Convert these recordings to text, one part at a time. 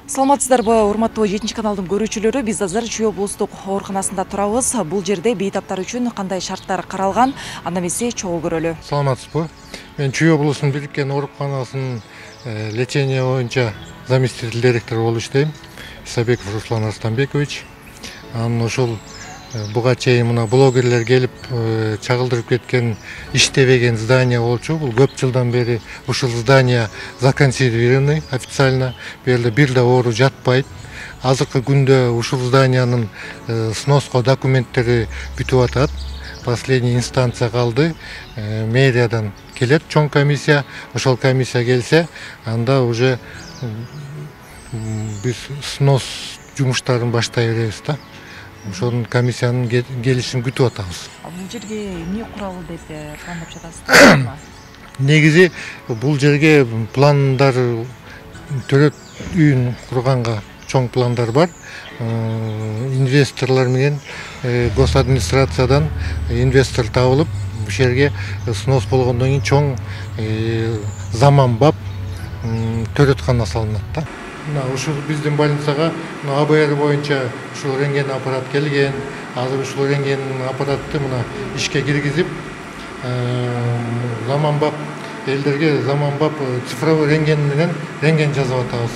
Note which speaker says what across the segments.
Speaker 1: Саламатсыздарбы, урматтуу 7 каналдын көрүүчүлөрү, биз азыр Чүй облустук ооруканасында турабыз. Бул жерде бейтаптар үчүн кандай шарттар каралган, анда эмесе чогуу көрөлү.
Speaker 2: Саламатсызбы. Мен Чүй облусунун Бириккен ооруканасынын лечение боюнча заместитель директору болуп иштейм. Исабеков Руслан Арстанбекович. Анын ошол буга чейин мына блогерлер келип чагылдырып кеткен иштебеген здание болчу. Бул көп жылдан бери ушул здание законсервированный официально. Бул бир да оору жатпайт. Азыркы күндө ушул зданиянын сноско документтери бүтүп атат. Последний инстанция калды. Мэриядан келет чоң комиссия. Ошол комиссия келсе, анда уже биз снос жумуштарын баштай беребиз да. Ошонун комиссиянын келишин күтүп атабыз.
Speaker 1: Бул жерге эмне куралы деп пландап жатасызбы?
Speaker 2: Негизи бул жерге пландар төрөт үйүн курганга чоң пландар бар. Инвесторлор менен госадминистрациядан инвестор табылып, бул жерге снос болгондон кийин чоң заманбап төрөткана салынат да. Ушул биздин больницага АБР боюнча ушул рентген аппарат келген. Азыр ушул рентген аппаратты мына ишке киргизип, заманбап элдерге заманбап цифровой рентген менен рентген жасап атабыз.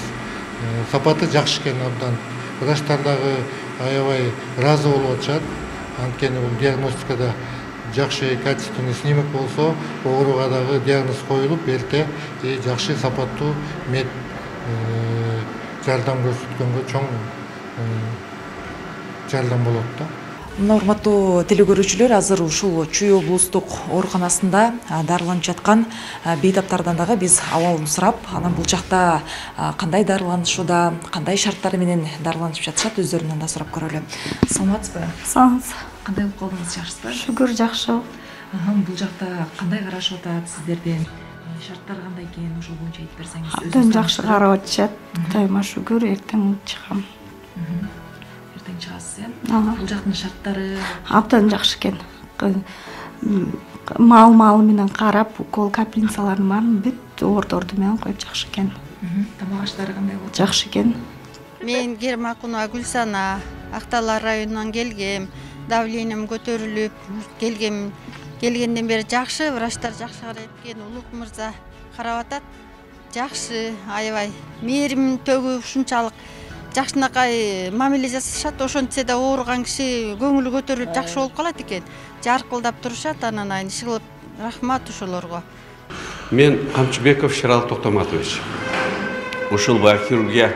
Speaker 2: Сапаты жакшы экен абдан. Врачтар дагы аябай ыраазы болуп атышат. Анткени бул диагностикада жакшы качественный снимок болсо, ооруга дагы диагноз коюлуп, эрте жакшы сапаттуу мед жардам көрсөткөнгө чоң жардам болот да.
Speaker 1: Мына урматтуу телекөрүүчүлөр, азыр ушул Чүй облустук ооруканасында дарыланып жаткан бейтаптардан дагы биз абалын сурап, анан бул жакта кандай дарыланышууда, кандай шарттар менен дарыланып жатышат, өздөрүнөн да сурап көрөлү. Саламатсызбы?
Speaker 3: Саламатсыз.
Speaker 1: Кандай болуп калдыңыз, жакшысызбы?
Speaker 3: Шүгүр, жакшы.
Speaker 1: Бул жакта кандай карашып атат сиздерден? Шарттар кандай экен, ошол боюнча айтып берсеңиз.
Speaker 3: Абдан жакшы карап атышат. Кудайыма шүгүр, эртең чыгам.
Speaker 1: Эртең чыгасыз, э? Бул жактын шарттары
Speaker 3: Абдан жакшы экен. Мал менен карап, укол капельницаларын баарын бүт ордорду менен коюп жакшы экен.
Speaker 1: Тамак аштары кандай болот?
Speaker 3: Жакшы экен.
Speaker 4: Мен Гермакунова Гүлсана, Акталар районунан келгем. Давлением көтөрүлүп келгем. Келгенден бери жакшы, врачтар жакшы карайт экен, Улук мырза карап атат. Жакшы, аябай мээрим төгүп ушунчалык жакшынакай мамиле жасашат. Ошентсе да ооруган киши көңүлү көтөрүлүп жакшы болуп калат экен. Жаркылдап турушат, анан айын иши рахмат ошолорго.
Speaker 5: Мен Камчыбеков Шерал Токтоматович. Ушул хирургия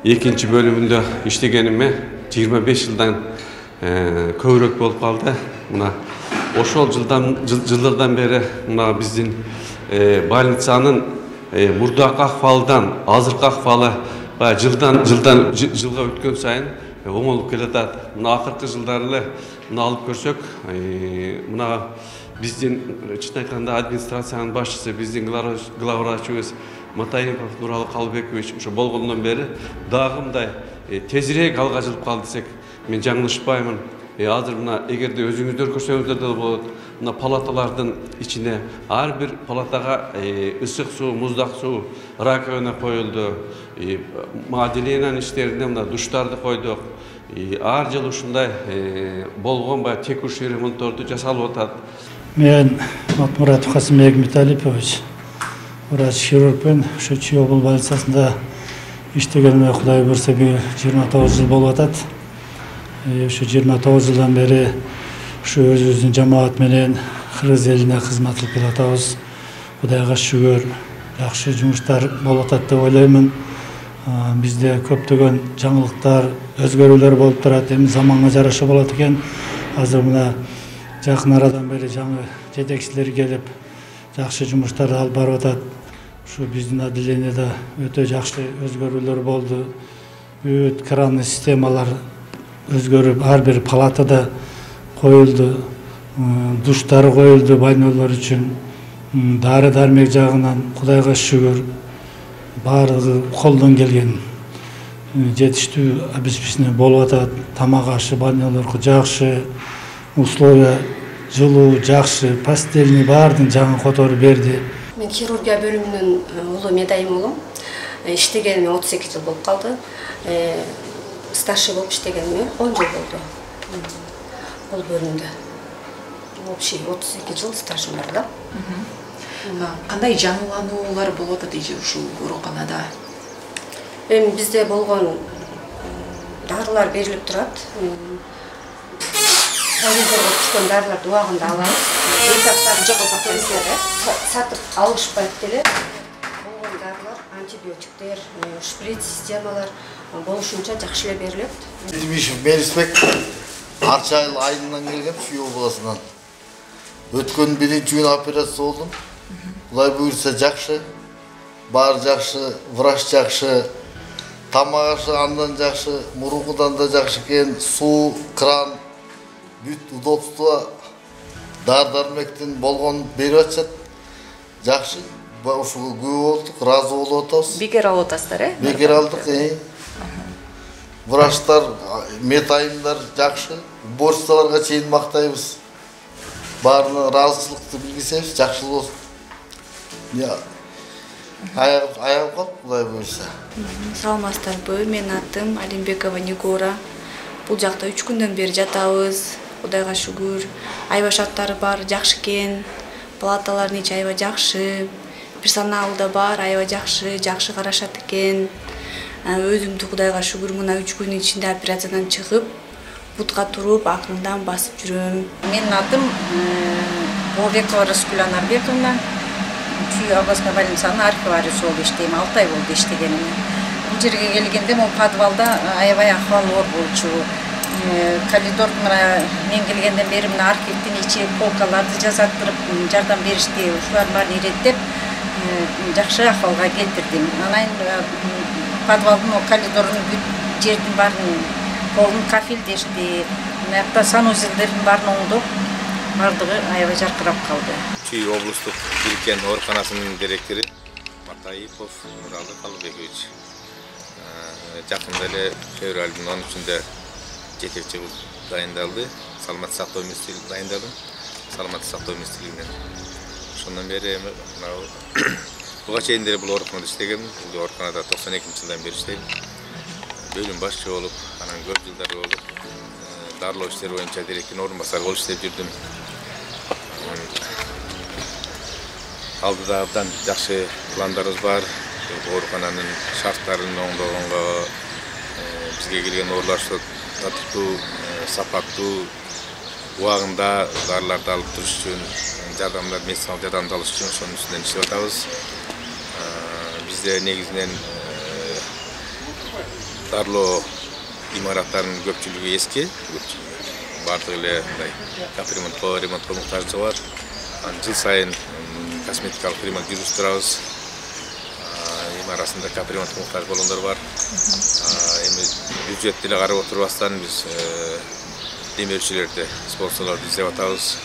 Speaker 5: экинчи бөлүмүндө иштегениме 25 жылдан көбүрөөк болуп калды. Мына ошол жылдардан бери мына биздин больницанын мурдакы акыбалдан азыркы акыбалы жылдан жылга өткөн сайын оңолуп келатат. Мына акыркы жылдары мына алып көрсөк, мына биздин чын айтканда администрациянын башчысы, биздин главврачыбыз Матаипов Нуралы Калбекович ошо болгондон бери дагы мындай тезирээк алга жылып калды десек, мен жаңылышпаймын. Азыр мына эгерде өзүңүздөр көрсөңүздөр да болот. Мына палаталардын ичине ар бир палатага ысык суу, муздак суу, раковина коюлду. Отделениянын иштерине мына душтарды койдук. Ар жыл ушундай болгон текущий ремонтторду жасалып атат.
Speaker 6: Мен Матмуратов Касымбек Металипович, врач-хирургмун. Ушу Чүй облус больницасында иштегениме Кудай буйрса 29 жыл болуп атат. Ушу 29 жылдан бери ушу өзүбүздүн жамаат менен кыргыз элине кызмат кылып келатабыз. Кудайга шүгүр, жакшы жумуштар болуп атат деп ойлоймун. Бизде көптөгөн жаңылыктар, өзгөрүүлөр болуп турат. Эми заманга жараша болот экен. Азыр мына жакын арадан бери жаңы жетекчилер келип, жакшы жумуштарды алып барып атат. Ушу биздин отделениеде өтө жакшы өзгөрүүлөр болду. Бүт кранный системалар өзгөрүп, ар бир палатада коюлду, душтар коюлду больнойлор үчүн. Дары дармек жагынан Кудайга шүгүр, баардыгы колдон келген жетиштүү обеспечение болуп атат. Тамак ашы больнойлорго жакшы, условия жылуу жакшы, постельный баардыгын жаңы которуп берди.
Speaker 7: Мен хирургия бөлүмүнүн улуу медайым улум. иштегениме 32 жыл болуп калды. Старший болуп иштегениме 10 жыл болду. Бул бөлүмдө. Общий 32 жыл стажым бар да.
Speaker 1: Кандай жаңылануулар болуп атат эже ушул ооруканада?
Speaker 7: Эми бизде болгон дарылар берилип турат. Телевизорго түшкөн дарыларды убагында алабыз. Бейтаптар жок болсо сатып алышпайт деле. Болгон дарылар, антибиотиктер, шприц системалар болушунча жакшы эле берилет.
Speaker 8: Димишев Мерисбек Арча айынан келген Чүй обласынан. Өткөн биринчи күн операция болдум. Кудай буйрса жакшы, баары жакшы, врач жакшы, тамак ашы андан жакшы, мурункудан да жакшы экен, суу, кран, бүт удобство, дар-дармектин болгон берип атышат. Жакшы, ушуга күбө болдук, ыраазы болуп атабыз.
Speaker 1: Бекер алып атасыздар,
Speaker 8: Бекер алдык. Врачтар, медайымдар жакшы, борчталарга чейин мактайбыз. Баарына ыраазычылыкты билгисебиз, жакшы болсун. Аяп калып, Кудай буйрса.
Speaker 3: Саламатсыздарбы, менин атым Алимбекова Нигора. Бул жакта 3 күндөн бери жатабыз. Кудайга шүгүр. Аябай шарттары бар, жакшы экен. Палаталардын ичи аябай жакшы. Персонал да бар, аябай жакшы карашат экен. Өзүмдү Кудайга шүгүр мына 3 күн ичинде операциядан чыгып, бутка туруп, акырындан басып жүрөм.
Speaker 9: Менин атым Бобекова Раскүл Анарбековна. Чүй областной больницанын архивариусу болуп иштейм, 6 ай болду иштегениме. Бул жерге келгенде могу подвалда аябай акыбал оор болчу. Коридор мына мен келгенден бери мына архивдин ичи полкаларды жасаттырып жардам беришти. Ушулардын баарын иреттеп, жакшы акыбалга келтирдим. Анан подвалдын коридордун бүт жердин баарын полун кафелдешти. Мынакта санузелдердин баарын оңдоп, бардыгы аябай жаркырап калды.
Speaker 10: Чүй облустук бириккен ооруканасынын директору Матаипов Муралы Калыбекович. Жакында эле февралдын 13-ндө жетекчи кылып дайындалды. Саламаттык сактоо министрлиги дайындады. Саламаттык сактоо министрлигинен. Ошондон бери буга чейин деле бул ооруканада иштегем. Бул ооруканада 92-жылдан бери иштейм. Бөлүм башчы болуп, анан көп жылдар болуп, дарылоо иштери боюнча директордун орун басары болуп иштеп жүрдүм. Алдыда абдан жакшы пландарыбыз бар. Оорукананын шарттарын оңдогонго, бизге келген оорулар татыктуу, сапаттуу, убагында дарыларды алып туруш үчүн, медициналык жардамды алыш үчүн ошонун үстүнөн иштеп атабыз. Бизде негизинен дарылоо имараттарынын көпчүлүгү эски, бардыгы эле мындай ремонтко муктаждыгы бар. Жыл сайын косметикалык ремонт жүргүзүп турабыз. Эми арасында капремонтко муктаж болгондор бар. Эми бюджет деле карап отурбастан биз демеушилерди, спонсорлорду издеп атабыз.